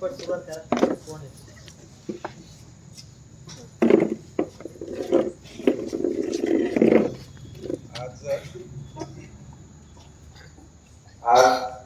आज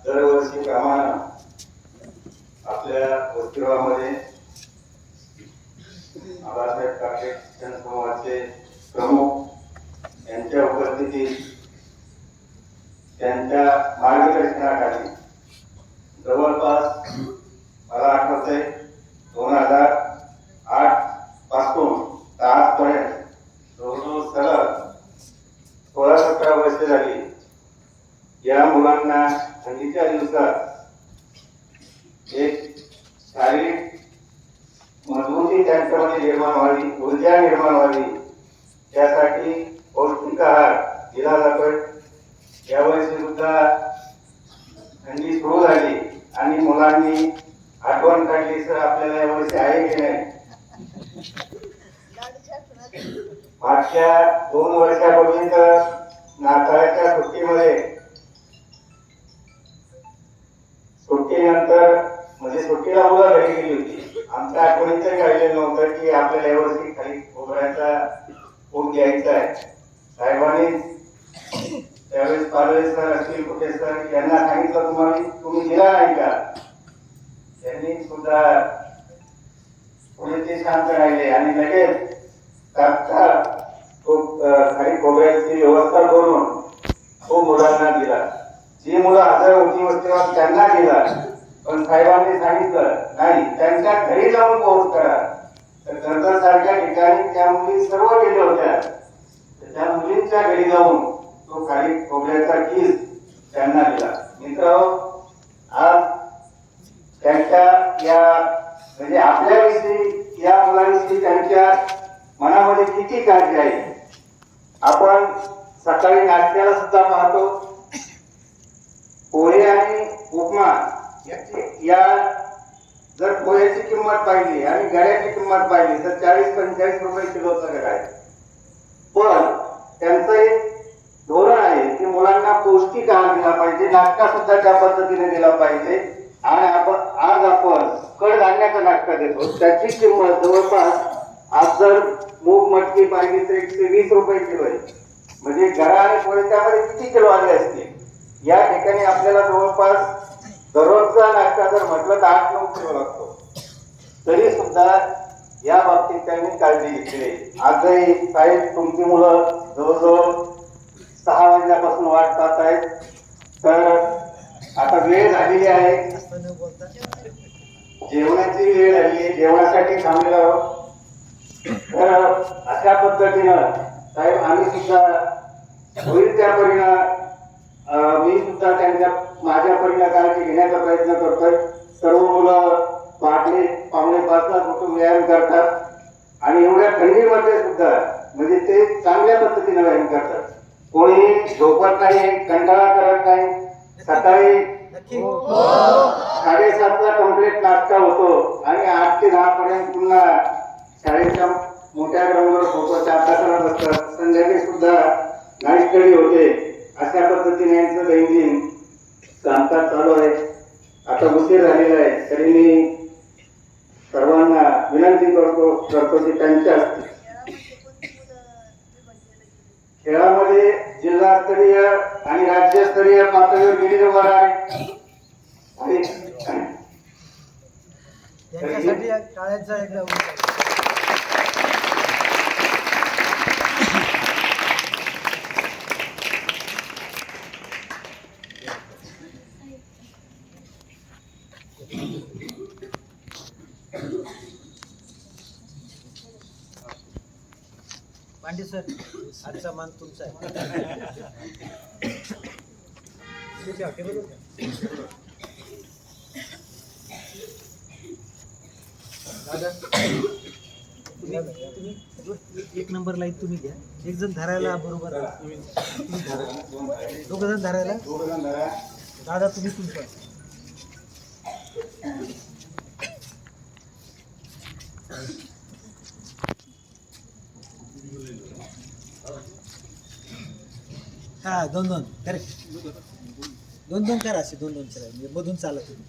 दरवर्षी प्रमाणे आपल्या वसतिगृहामध्ये बाबासाहेब ठाकरे शिक्षण समूहाचे प्रमुख यांच्या उपस्थितीत त्यांच्या मार्गदर्शनाखाली जवळपास मला आठवतंय 2008 पासून आजपर्यंत जवळजवळ सलग 16-17 वर्षे झाली या मुलांना थंडीच्या दिवसात एक शारीरिक मजबूती त्यांच्यामध्ये निर्माण व्हावी, ऊर्जा निर्माण व्हावी, त्यासाठी पौष्टिक आहार दिला जातोय। यावर्षी सुद्धा थंडी सुरू झाली आणि मुलांनी आठवण काढली, सर आपल्याला यावर्षी आहे की नाही। मागच्या 2 वर्षापूर्वी तर नाताळच्या सुट्टीनंतर म्हणजे सुट्टीला मुलं घरी गेली होती, आमच्या आठवणीतही राहिलेलं नव्हतं की आपल्याला यावर्षी खाली खोबऱ्याचा पूर द्यायचा आहे। साहेबांनी त्यावेळेस पालवे सर असतील, कुठे सर यांना सांगितलं तुम्ही दिला नाही का, त्यांनी सुद्धा पुढे ते शांत राहिले आणि लगेच तात्काळ तो खाली खोबऱ्याची व्यवस्था करून तो मुलांना दिला। जी मुलं हजर होती वस्तीवर त्यांना दिला, पण साहेबांनी सांगितलं नाही त्यांच्या घरी जाऊन पोहोच करा। तर कर्जत सारख्या ठिकाणी त्या मुली सर्व गेल्या होत्या, त्या मुलींच्या घरी जाऊन तो खाली खोबऱ्याचा किस त्यांना दिला। मित्रांनो, आज त्यांच्या या म्हणजे आपल्याविषयी या मुलांविषयी त्यांच्या मनामध्ये किती काळजी आहे। आपण सकाळी नाश्त्याला सुद्धा पाहतो पोहे आणि उपमा या जर पोह्याची किंमत पाहिली आणि गड्याची किंमत पाहिली तर 40-45 रुपये किलोचा गडा आहे। पण त्यांचं एक धोरण आहे की मुलांना पौष्टिक आहार दिला पाहिजे, नाश्ता सुद्धा त्या पद्धतीने दिला पाहिजे। आणि आज आपण कडधान्याचा नाश्ता देतो, त्याची किंमत जवळपास आज जर मूग मटकी पाहिली तर 120 रुपये किलो आहे। म्हणजे गरा आणि पोहे त्यामध्ये किती किलो आले असतील। या ठिकाणी आपल्याला जवळपास दररोजचा नाश्ता जर म्हटलं तर 8-9 किलो लागतो, तरी सुद्धा या बाबतीत त्यांनी काळजी घेतली। आजही साहेब तुमची मुलं जवळजवळ 6 वाजल्यापासून वाट पाहत आहेत, तर आता वेळ झालेली आहे, जेवणाची वेळ झाली आहे, जेवणासाठी थांबलेलो आहोत। तर अशा पद्धतीनं साहेब आम्ही सुद्धा होईल त्या परिणाम मी सुद्धा त्यांच्या माझ्या परीने काळजी घेण्याचा प्रयत्न करतोय। सर्व मुलं पहाटे 4:45 उठून व्यायाम करतात आणि एवढ्या थंडीमध्ये सुद्धा म्हणजे ते चांगल्या पद्धतीने व्यायाम करतात। कोणी झोपत नाही, कंटाळा करत नाही। सकाळी 7:30ला कंप्लीट नाश्ता होतो आणि 8 ते 10 पर्यंत पुन्हा शाळेच्या मोठ्या ग्राउंडवर फोटोच्या अभ्यासाला बसतात। संध्याकाळी सुद्धा नाईट स्टडी होते। अशा पद्धतीने यांचं दैनंदिन कामकाज चालू आहे। आता उशीर झालेला आहे, तरी मी सर्वांना विनंती करतो की त्यांच्या खेळामध्ये जिल्हास्तरीय आणि राज्यस्तरीय पातळीवर गेलेले वर आहे आणि त्यांच्यासाठी टाळ्यांचा एकदा पांडे सर, आजचा मान तुमचा आहे। दादा तुम्ही 1 नंबर लाईन तुम्ही घ्या, एक जण धरायला बरोबर, दोघं जण धरायला, दादा तुम्ही तुमचं हा 2-2 करेक्ट, 2-2 करा, असे 2-2 चला, मधून चाला तुम्ही।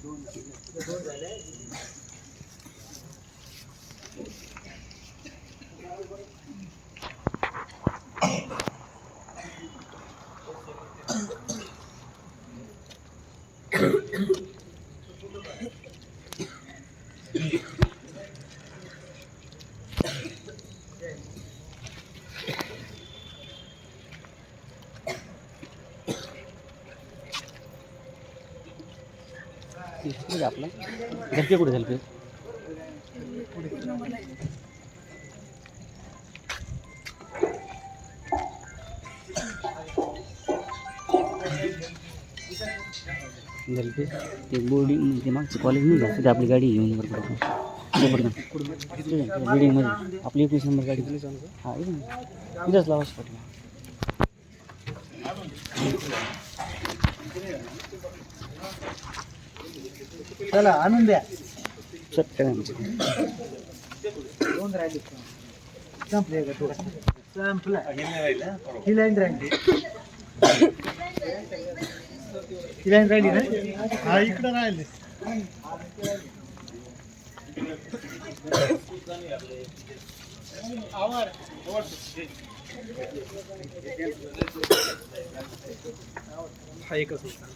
दोन झाले. आपलं घरचे कुठे झालं ते बोर्डिंग ते मागचं कॉलेज नाही का तिथे आपली गाडी घेऊन बरोबर बिल्डिंगमध्ये आपली 21 नंबर गाडी हां तिथंच लावाच पडलं. चला आणून द्या. दोन राहिले संपले का तो संपला ही लाईन राहिली. ही लाईन राहिली ना. हा इकडं राहिले. हा एकच होता.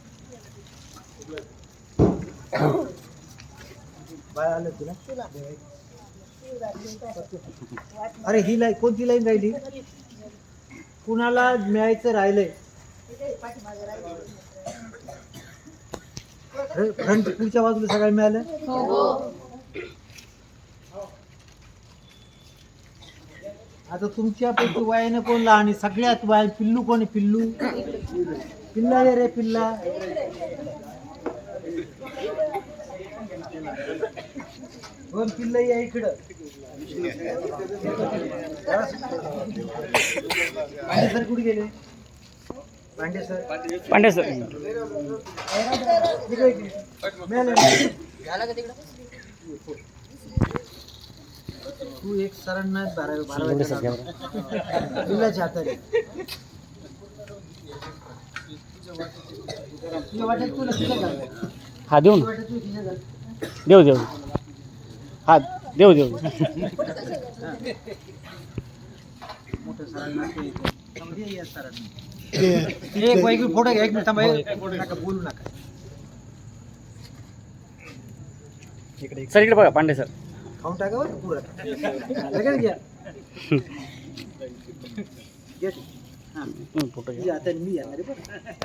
बाय आलं तुला. अरे ही लाईन कोणती लाईन राहिली. कुणाला मिळायचं राहिलंय. फ्रंट पुढच्या बाजूला सगळ्या मिळालं. आता तुमच्यापैकी वयाने कोण लहान. सगळ्यात वय पिल्लू कोण आहे. पिल्लू पिल्ला रे पिल्ला. दोन पिल्ला या इकडं. पांडे सर कुठे गेले. पांडे सर तू एक सरांना 12 पिल्लाच्या हाताने वाटत तुला. हा देऊ ना. देऊ हा देऊ मोठ्या सरांना या सरांना एक बाईक फोटो घ्या. एक मिनिट थांबा. नका बोलू नका. सर इकडे बघा. पांडे सर खाऊन टाका बरं पुढं. लगेच घ्या. फोटो घ्या आता मी येणार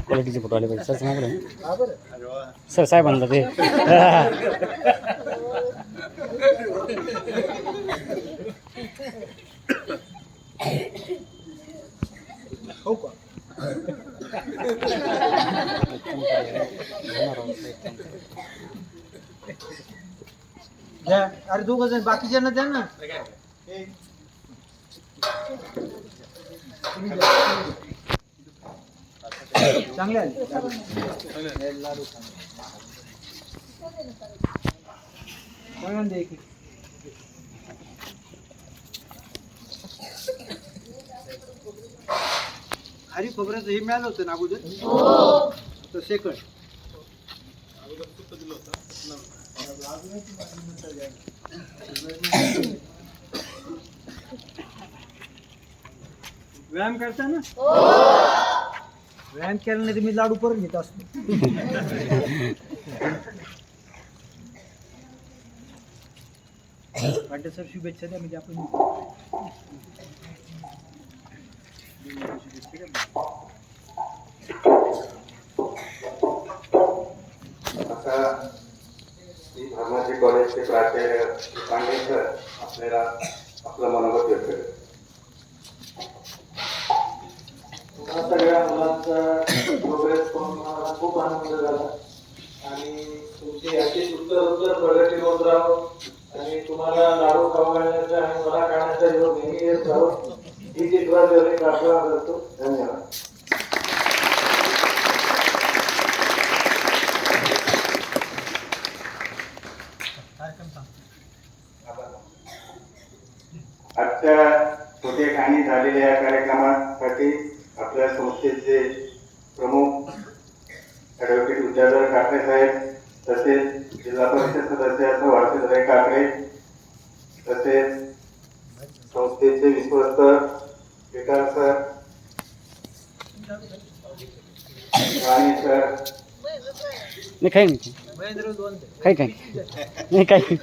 क्वालिटीचे फोटो आले पाहिजे. सर सांगा बरं. सर साहेब आणलं ते. हो का. द्या. अरे दोघं जण बाकीच्यांना द्या ना. चांगले आले लाडू. दे एक. खारी खोबऱ्याचं हे मिळालं होतं ना अगोदर. तर सेकंड व्यायाम करता ना. व्यायाम केला नाही तर मी लाडू परत घेत असतो. पांडे सर शुभेच्छा द्या. म्हणजे आपण आता धर्माजी कॉलेजचे प्राचार्य पांडे सर आपल्याला आपलं मनोगत व्यक्त करतात. सगळ्या मुलांचा प्रोग्रेस पाहून मला खूप आनंद झाला आणि तुमची अशीच उत्तर प्रगती होत राहो आणि तुम्हाला लाडू खाऊ घालण्याचा आणि मला खाण्याचा योग नेहमी येत राहो ही चित्राद्वारे प्रार्थना करतो. धन्यवाद. आजच्या छोटे खाणी झालेल्या या कार्यक्रमासाठी आपल्या संस्थेचे प्रमुख ॲडव्होकेट विद्याधर काकडे साहेब, तसेच जिल्हा परिषद सदस्य वाळशीधर काकडे, तसेच संस्थेचे विश्वस्त विकास सर, राणे सर, नाही काही नाही महेंद्र दोन काही काही नाही काही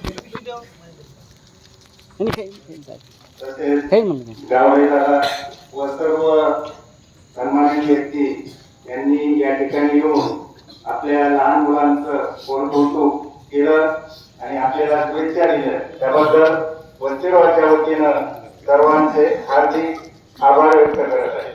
नाही काही तसेच काही म्हणलं काही गावडेदादा व सर्व सन्मानित व्यक्ती यांनी या ठिकाणी येऊन आपल्या लहान मुलांचं कौतुक केलं आणि आपल्याला शुभेच्छा दिल्या. त्याबद्दल वंचितवाच्या वतीनं सर्वांचे हार्दिक आभार व्यक्त करत आहे.